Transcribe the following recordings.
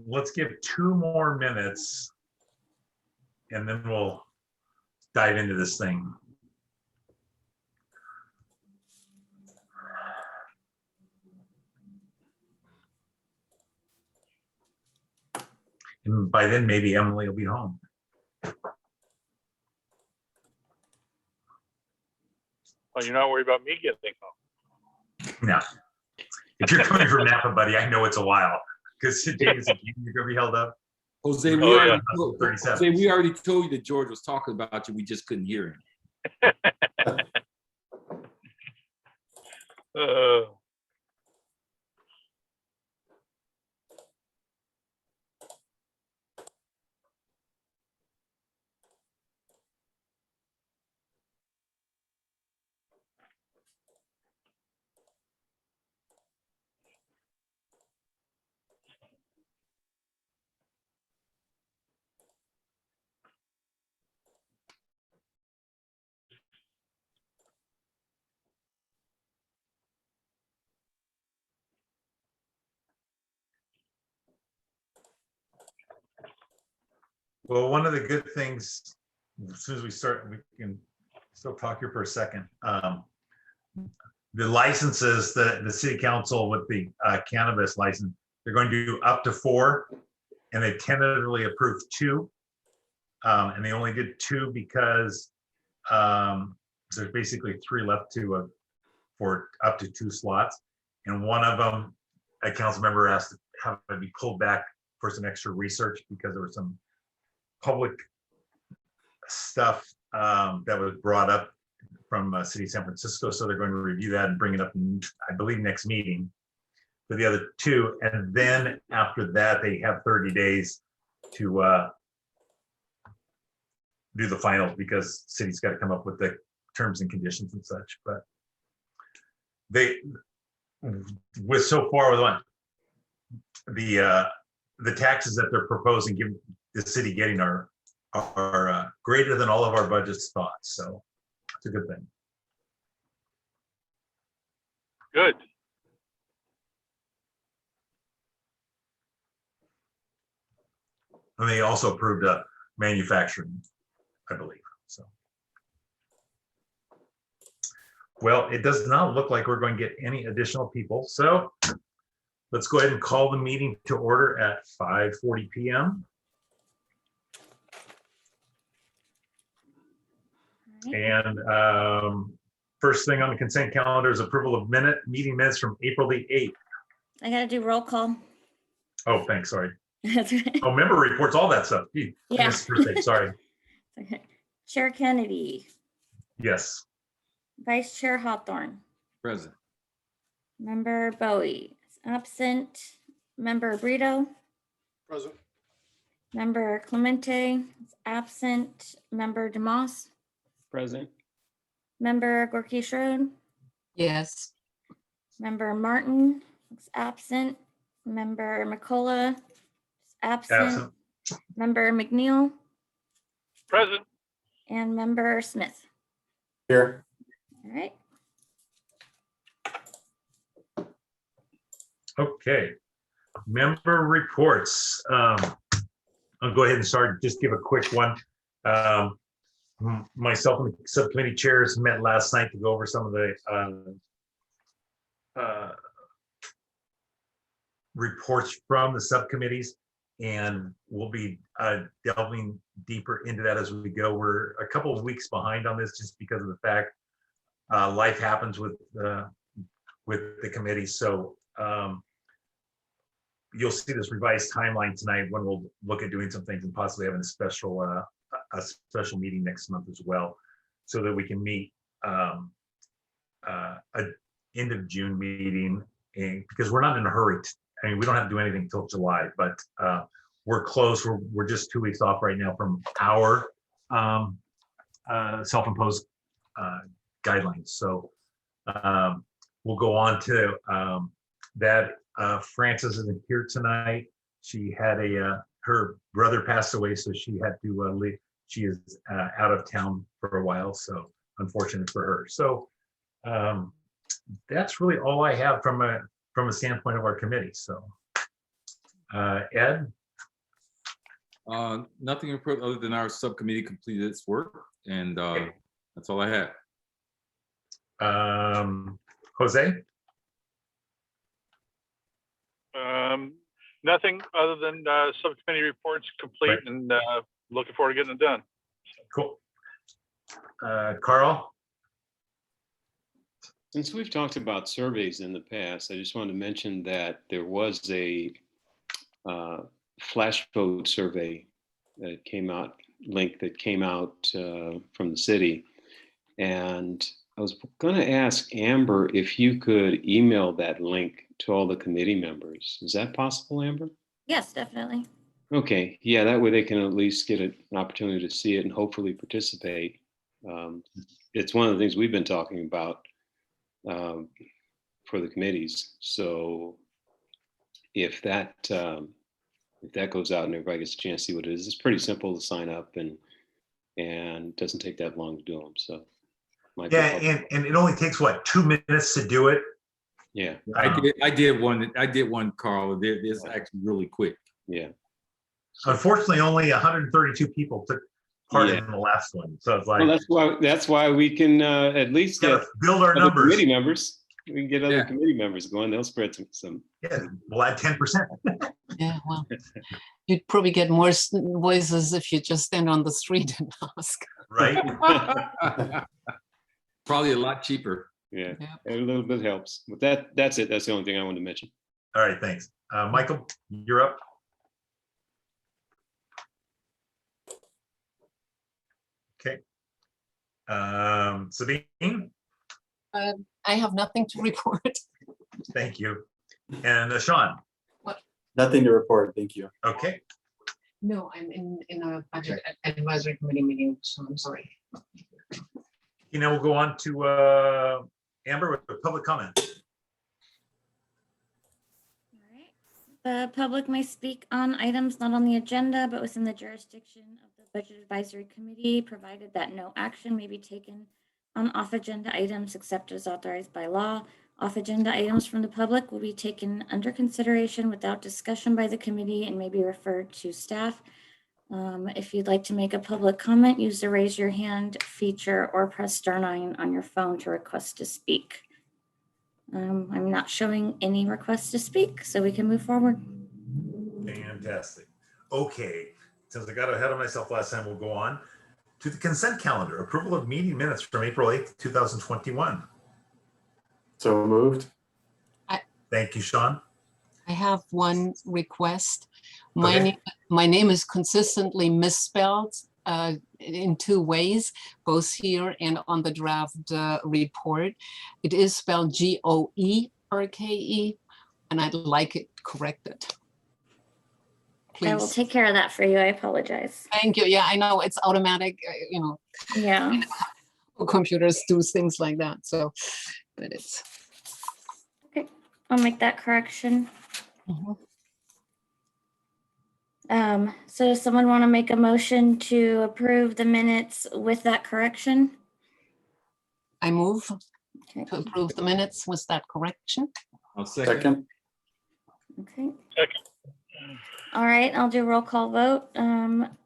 let's give 2 more minutes and then we'll dive into this thing. And by then, maybe Emily will be home. Well, you're not worried about me getting home. No. If you're coming from Napa, buddy, I know it's a while because James, you're going to be held up. Jose, Oh, yeah. Jose, we already told you that George was talking about you. We just couldn't hear him. Well, one of the good things, as soon as we start, we can still talk here for a second. The licenses, the city council with the cannabis license, they're going to do up to 4, and they tentatively approved 2. And they only did 2 because there's basically 3 left for up to 2 slots. And one of them, a council member asked to have it be pulled back for some extra research because there was some public stuff that was brought up from City of San Francisco. So they're going to review that and bring it up in, I believe, next meeting for the other 2. And then after that, they have 30 days to do the finals because city's got to come up with the terms and conditions and such. But they, with so far with one, the taxes that they're proposing, give the city getting are greater than all of our budgets thought. So it's a good thing. Good. And they also approved manufacturing, I believe. So, well, it does not look like we're going to get any additional people. So let's go ahead and call the meeting to order at 5:40 p.m. And first thing on the consent calendar is approval of meeting minutes from April the 8th. I gotta do roll call. Oh, thanks. Sorry. That's right. Oh, member reports, all that stuff. Gee, I Yeah. missed the first thing, sorry. Okay. Chair Kennedy, Yes. Vice Chair Hawthorne, Present. Member Bowie is absent, Member Brito, Present. Member Clemente is absent, Member DeMoss, Present. Member Gorky Schroed, Yes. Member Martin is absent, Member McCullough is absent, Absent. Member McNeil, Present. and Member Smith. Here. All right. Okay. Member reports. I'll go ahead and start. Just give a quick one. Myself and the subcommittee chairs met last night to go over some of the reports from the subcommittees, and we'll be delving deeper into that as we go. We're a couple of weeks behind on this just because of the fact life happens with the committee. So you'll see this revised timeline tonight when we'll look at doing some things and possibly having a special meeting next month as well, so that we can meet a end of June meeting, and because we're not in a hurry. I mean, we don't have to do anything till July, but we're close. We're just 2 weeks off right now from our self-imposed guidelines. So we'll go on to that. Frances isn't here tonight. She had her brother passed away, so she had to leave. She is out of town for a while, so unfortunate for her. So that's really all I have from a standpoint of our committee. So Ed? Nothing to report other than our subcommittee completed its work, and that's all I have. Jose? Nothing other than subcommittee reports complete Right. and looking forward to getting it done. Cool. Carl? Since we've talked about surveys in the past, I just wanted to mention that there was a flash vote survey that came out, link that came out from the city. And I was going to ask Amber if you could email that link to all the committee members. Is that possible, Amber? Yes, definitely. Okay, yeah, that way they can at least get an opportunity to see it and hopefully participate. It's one of the things we've been talking about for the committees. So if that goes out and everybody gets a chance to see what it is, it's pretty simple to sign up and doesn't take that long to do them. So might be Yeah, helpful. and it only takes, what, 2 minutes to do it? Yeah, I did one, Carl. It's actually really quick. yeah. Unfortunately, only 132 people took part in the last one. So it's like, Well, that's why we can at least get gotta build our other numbers. committee members. We can get other Yeah. committee members going. They'll spread some. Yeah, we'll add 10%. Yeah, well, you'd probably get more voices if you just stand on the street and ask. Right? Probably a lot cheaper. Yeah, Yeah. a little bit helps. But that's it. That's the only thing I wanted to mention. All right, thanks. Michael, you're up. Okay. Sabine, I have nothing to report. thank you. And Sean, Nothing to report. Thank you. okay. No, I'm in a budget advisory committee meeting, so I'm sorry. You know, we'll go on to Amber with the public comment. All right. The public may speak on items not on the agenda, but within the jurisdiction of the Budget Advisory Committee, provided that no action may be taken on off-agenda items except as authorized by law. Off-agenda items from the public will be taken under consideration without discussion by the committee and may be referred to staff. If you'd like to make a public comment, use the raise your hand feature or press *9 on your phone to request to speak. I'm not showing any requests to speak, so we can move forward. Fantastic. Okay, since I got ahead of myself last time, we'll go on to the consent calendar. Approval of meeting minutes from April 8th, 2021. So moved. Thank you, Sean. I have one request. Okay. My name is consistently misspelled in 2 ways, both here and on the draft report. It is spelled Goerke, and I'd like it corrected. I will Please. take care of that for you. I apologize. Thank you. Yeah, I know it's automatic, Yeah. computers do things like that. So, but it's. I'll make that correction. Mhm. So does someone want to make a motion to approve the minutes with that correction? I move Okay. to approve the minutes with that correction. I'll second. Second. Okay. Second. All right, I'll do a roll call vote.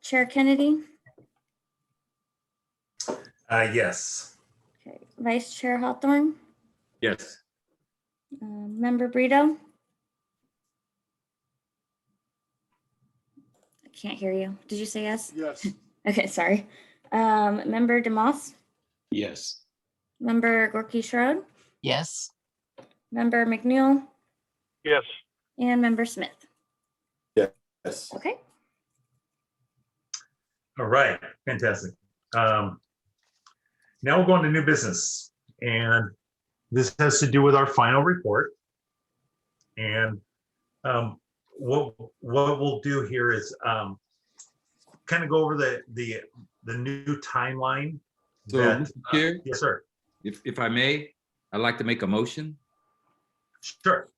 Chair Kennedy, Yes. okay. Vice Chair Hawthorne, Yes. Member Brito. I can't hear you. Did you say yes? Yes. Okay, sorry. Member DeMoss, Yes. Member Gorky Schroed, Yes. Member McNeil, Yes. and Member Smith. Yes. Okay. All right, fantastic. Now we'll go on to new business. And this has to do with our final report. And what we'll do here is kind of go over the new timeline. So, that- Mr. Chair, Yes, sir. if I may, I'd like to make a motion. Sure.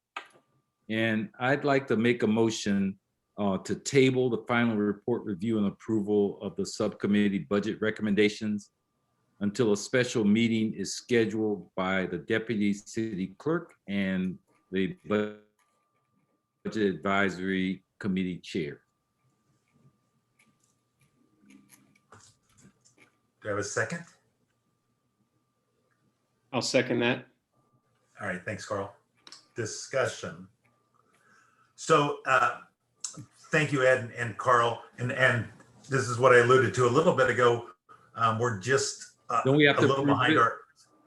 And I'd like to make a motion to table the final report review and approval of the subcommittee budget recommendations until a special meeting is scheduled by the deputy city clerk and the budget advisory Subcommittee Chair. Do I have a second? I'll second that. All right, thanks, Carl. Discussion. So thank you, Ed and Carl. And this is what I alluded to a little bit ago. We're just a Don't we have to little approve behind it? our,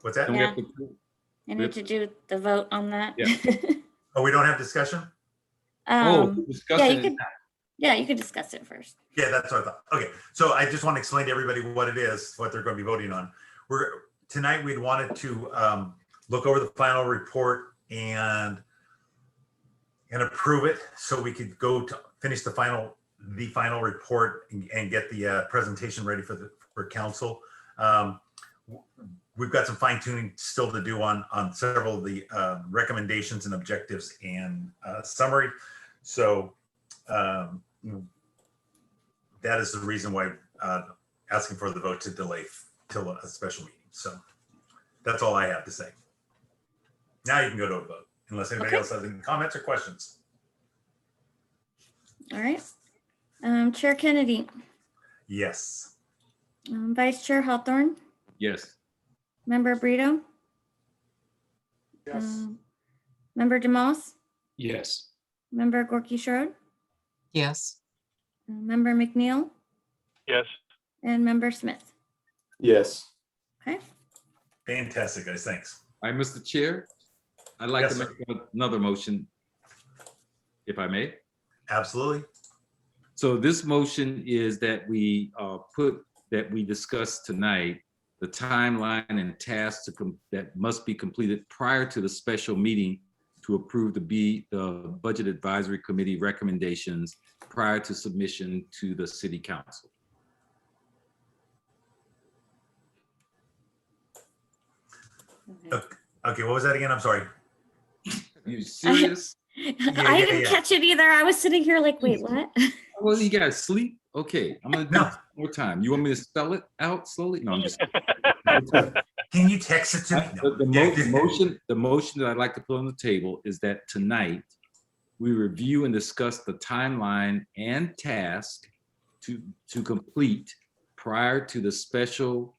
what's that? Don't we Yeah. have to- I need to do the vote on that. Yeah. Oh, we don't have discussion? Oh, Yeah, discussion. you could, yeah, you could discuss it first. Yeah, that's what I thought. Okay, so I just want to explain to everybody what it is, what they're going to be voting on. Tonight, we'd wanted to look over the final report and approve it so we could go to finish the final report and get the presentation ready for council. We've got some fine tuning still to do on several of the recommendations and objectives and summary. So that is the reason why asking for the vote to delay till a special meeting. So that's all I have to say. Now you can go to a vote unless anybody Okay. else has any comments or questions. All right. Chair Kennedy, Yes. Vice Chair Hawthorne, Yes. Member Brito, Member DeMoss, Yes. Member Gorky Shrode, Yes. Member McNeil, Yes. and Member Smith. Yes. Okay. Fantastic, guys. Thanks. All right, Mr. Chair, I'd like Yes, to make another motion, if I may. Absolutely. So this motion is that we discuss tonight the timeline and tasks that must be completed prior to the special meeting to approve the Budget Advisory Committee recommendations prior to submission to the City Council. Okay, what was that again? I'm sorry. You serious? I didn't yeah. catch it either. I was sitting here like, wait, what? Well, you gotta sleep? Okay, I'm gonna do No. it one more time. You want me to spell it out slowly? No, I'm just. Can you text it to me? No. The motion that I'd like to put on the table is that tonight we review and discuss the timeline and task to complete prior to the special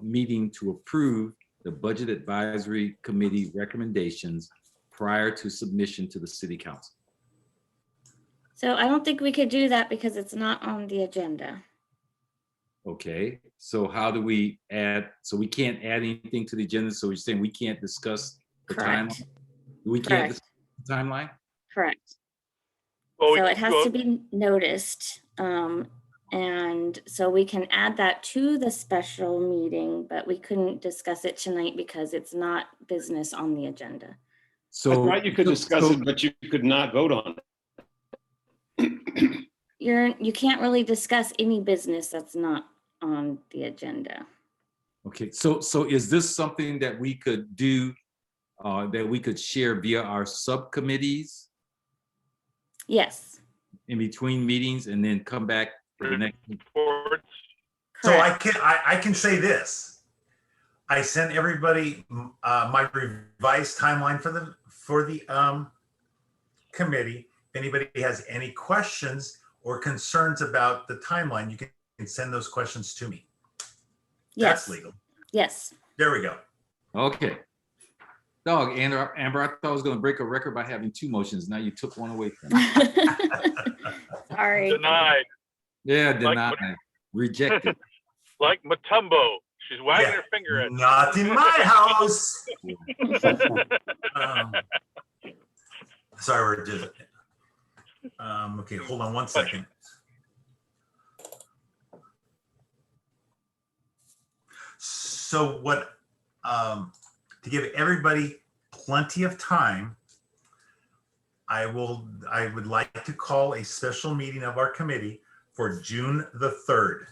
meeting to approve the Budget Advisory Committee recommendations prior to submission to the City Council. So I don't think we could do that because it's not on the agenda. Okay, so how do we add, so we can't add anything to the agenda, so you're saying we can't discuss the timeline? Correct. We can't Correct. discuss the timeline? Correct. Well, So it has to be noticed. And so we can add that to the special meeting, but we couldn't discuss it tonight because it's not business on the agenda. I So. thought you could discuss it, but you could not vote on it. You can't really discuss any business that's not on the agenda. Okay, so is this something that we could do, that we could share via our subcommittees Yes. in between meetings and then come back to the next? reports. So Correct. I can say this. I sent everybody my revised timeline for the committee. If anybody has any questions or concerns about the timeline, you can send those questions to me. That's Yes. legal. Yes. There we go. Okay. Dog, Amber, I thought I was gonna break a record by having two motions. Now you took one away from me. Sorry. Denied, Yeah, Like denied, rejected. like Matumbo. She's wagging Yeah. her finger at. Not in my house. Um, Sorry, we're just. Okay, hold on one second. So what, to give everybody plenty of time, I would like to call a special meeting of our committee for June the 3rd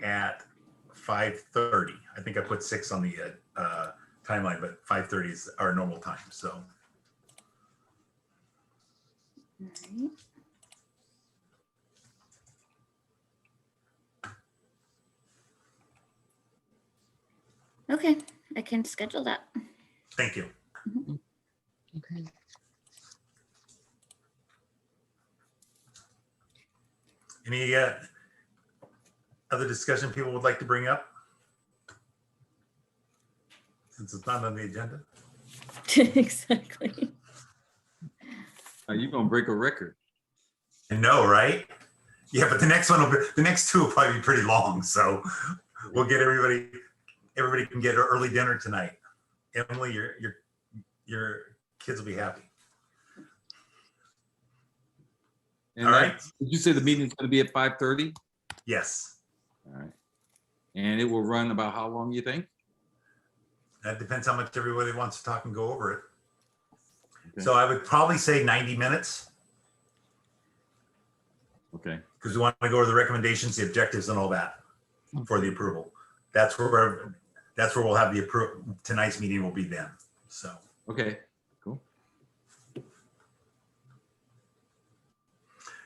at 5:30. I think I put 6 on the timeline, but 5:30 is our normal time, so. Alright. Okay, I can schedule that. Thank you. Any other discussion people would like to bring up? Since it's not on the agenda. Exactly. Are you gonna break a record? I know, right? Yeah, but the next one the next two will probably be pretty long, so we'll get everybody can get an early dinner tonight. Emily, your kids will be happy. And All that- right. Did you say the meeting's gonna be at 5:30? Yes, All right. And it will run about how long, you think? that depends how much everybody wants to talk and go over it. Okay. So I would probably say 90 minutes Okay, because we want to go over the recommendations, the objectives and all that for the approval. That's where we'll have the approval. Tonight's meeting will be then. So, okay, cool.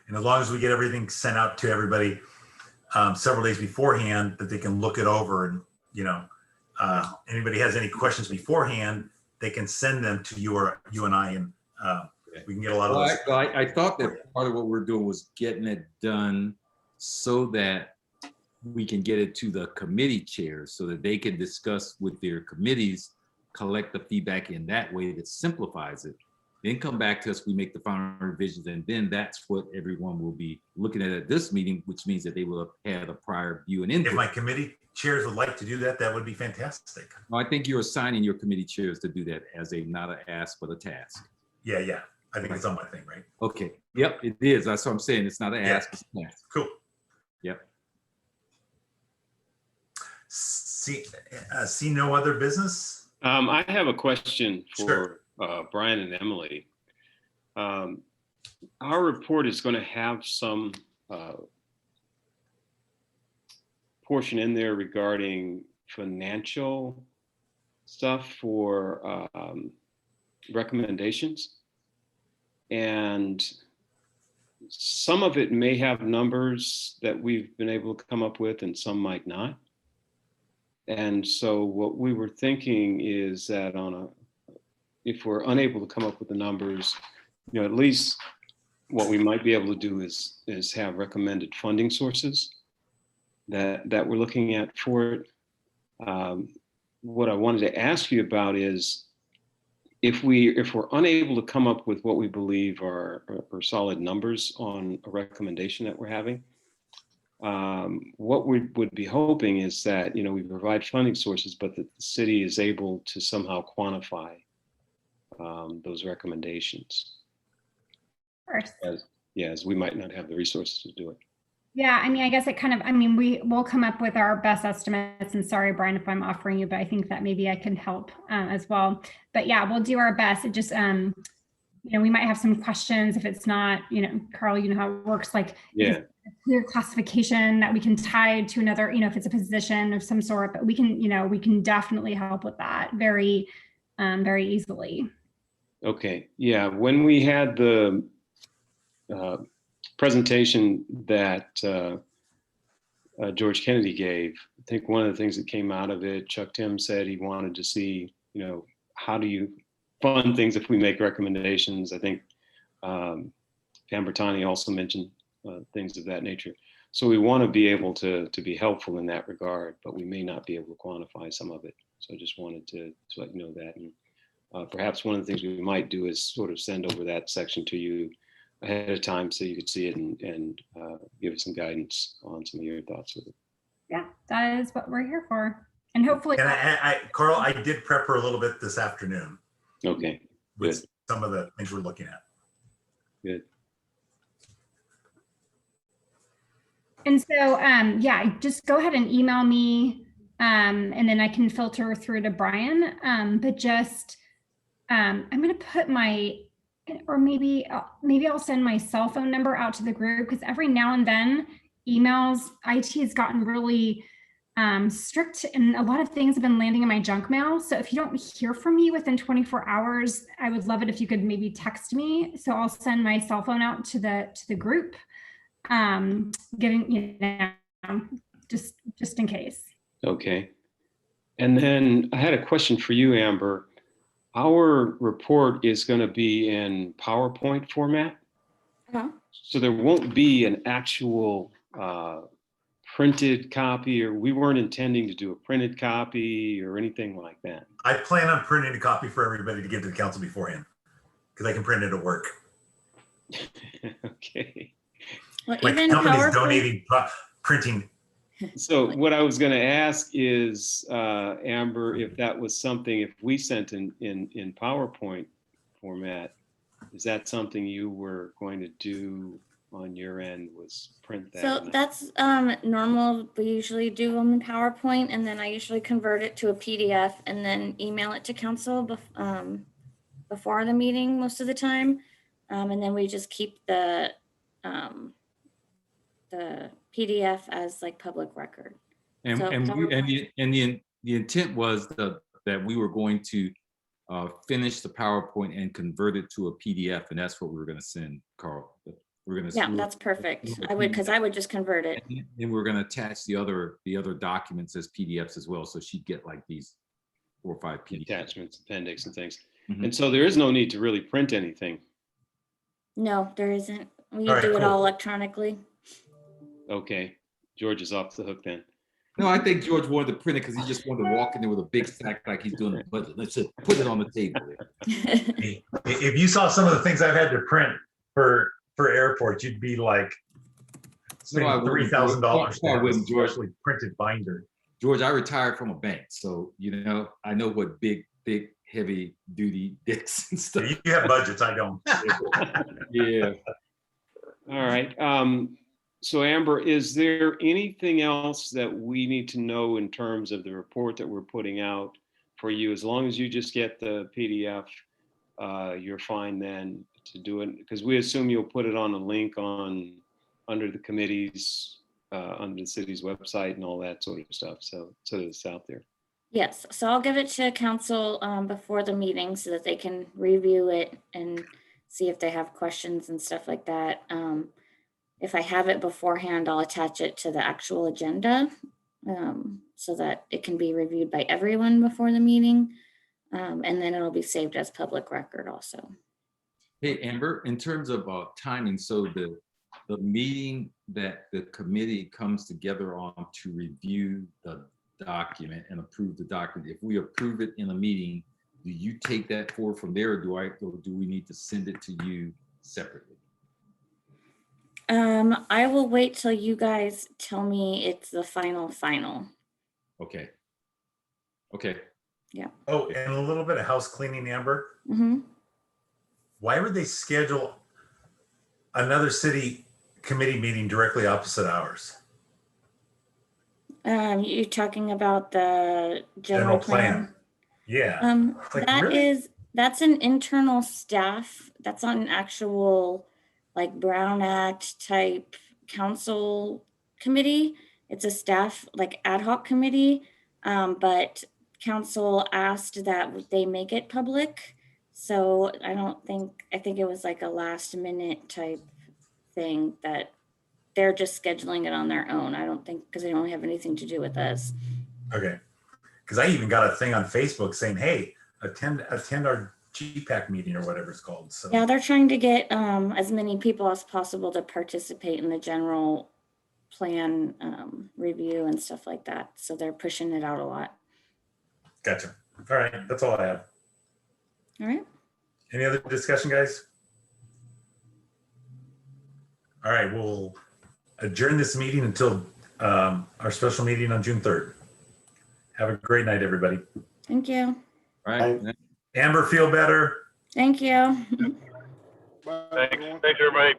and as long as we get everything sent out to everybody several days beforehand that they can look it over and, anybody has any questions beforehand, they can send them to you and I, and we can get a lot of Well, those. I thought that part of what we're doing was getting it done so that we can get it to the committee chairs so that they can discuss with their committees, collect the feedback in that way that simplifies it. Then come back to us, we make the final revisions, and then that's what everyone will be looking at this meeting, which means that they will have had a prior view and If input. my committee chairs would like to do that, that would be fantastic. I think you're assigning your committee chairs to do that as a, not an ask, but a task. Yeah. I think it's on my thing, right? Okay, yep, it is. That's what I'm saying. It's not an Yeah. ask, it's a task. Cool. Yep. See no other business? I have a question Sure. for Brian and Emily. Our report is going to have some portion in there regarding financial stuff for recommendations. And some of it may have numbers that we've been able to come up with and some might not. And so what we were thinking is that if we're unable to come up with the numbers, at least what we might be able to do is have recommended funding sources that we're looking at for it. What I wanted to ask you about is if we're unable to come up with what we believe are solid numbers on a recommendation that we're having, what we would be hoping is that we provide funding sources, but that the city is able to somehow quantify those recommendations. Of course. As we might not have the resources to do it. Yeah, I guess we will come up with our best estimates, and sorry, Brian, if I'm offering you, but I think that maybe I can help as well. But yeah, we'll do our best. It just, we might have some questions if it's not, Carl, you know how it works, like Yeah. clear classification that we can tie to another, if it's a position of some sort, but we can definitely help with that very, very easily. Okay, yeah, when we had the presentation that George Kennedy gave, I think one of the things that came out of it, Chuck Tim said he wanted to see, how do you fund things if we make recommendations? I think Pam Bertani also mentioned things of that nature. So we want to be able to be helpful in that regard, but we may not be able to quantify some of it. So I just wanted to let you know that. And perhaps one of the things we might do is sort of send over that section to you ahead of time so you could see it and give us some guidance on some of your thoughts with it. Yeah, that is what we're here for. And hopefully, And Carl, I did prep her a little bit this afternoon Okay, with some of the things we're looking at. good. and so, just go ahead and email me, and then I can filter through to Brian. But just, I'm going to put maybe I'll send my cell phone number out to the group, because every now and then emails, IT has gotten really strict, and a lot of things have been landing in my junk mail. So if you don't hear from me within 24 hours, I would love it if you could maybe text me. So I'll send my cell phone out to the group, just in case. Okay. And then I had a question for you, Amber. Our report is going to be in PowerPoint format. Uh-huh. So there won't be an actual printed copy, or we weren't intending to do a printed copy or anything like that. I plan on printing a copy for everybody to give to the council beforehand, because I can print it at work. Okay. Well, My even company's PowerPoint, donating printing. So what I was going to ask is, Amber, if that was something, if we sent in PowerPoint format, is that something you were going to do on your end, was print that? so that's normal. We usually do them in PowerPoint, and then I usually convert it to a PDF and then email it to council before the meeting most of the time. And then we just keep the PDF as like public record. And, So the intent was that we were going to finish the PowerPoint and convert it to a PDF, and that's what we were going to send Carl. We're going to. Yeah, that's perfect. I would, because I would just convert it. And we're going to attach the other documents as PDFs as well, so she'd get like these 4 or 5 PDFs. Attachments, appendix and things. Mhm. And so there is no need to really print anything. No, there isn't. We All right, do it cool. all electronically. Okay, George is off the hook then. No, I think George wanted to print it because he just wanted to walk in there with a big stack like he's doing the budget. Let's just put it on the table there. Hey, if you saw some of the things I've had to print for airports, you'd be like, No, I wouldn't. $3,000 No, I wouldn't, George. especially printed binder. George, I retired from a bank, so I know what big, heavy duty discs and So stuff. you have budgets, I don't. Yeah. All right. So Amber, is there anything else that we need to know in terms of the report that we're putting out for you? As long as you just get the PDF, you're fine then to do it, because we assume you'll put it on a link under the committees, under the city's website and all that sort of stuff. So that it's out there. Yes, so I'll give it to council before the meeting so that they can review it and see if they have questions and stuff like that. If I have it beforehand, I'll attach it to the actual agenda so that it can be reviewed by everyone before the meeting. And then it'll be saved as public record also. Hey, Amber, in terms of timing, so the meeting that the committee comes together on to review the document and approve the document, if we approve it in a meeting, do you take that forward from there, or do we need to send it to you separately? I will wait till you guys tell me it's the final. Okay. Okay. Oh, and a little bit of house cleaning, Amber. Mm-hmm. Why would they schedule another city committee meeting directly opposite ours? You're talking about the general plan? Yeah. Like, That really? is, that's an internal staff. That's not an actual like Brown Act type council committee. It's a staff like ad hoc committee. But council asked that they make it public. So I think it was like a last minute type thing that they're just scheduling it on their own. I don't think, because they don't have anything to do with us. Okay. Because I even got a thing on Facebook saying, hey, attend our GPAC meeting or whatever it's called. So Yeah, they're trying to get as many people as possible to participate in the general plan review and stuff like that. So they're pushing it out a lot. Gotcha. All right. That's all I have. All right. Any other discussion, guys? All right. We'll adjourn this meeting until our special meeting on June 3rd. Have a great night, everybody. Thank you. All right. Amber, feel better. Thank you. Thanks, everybody.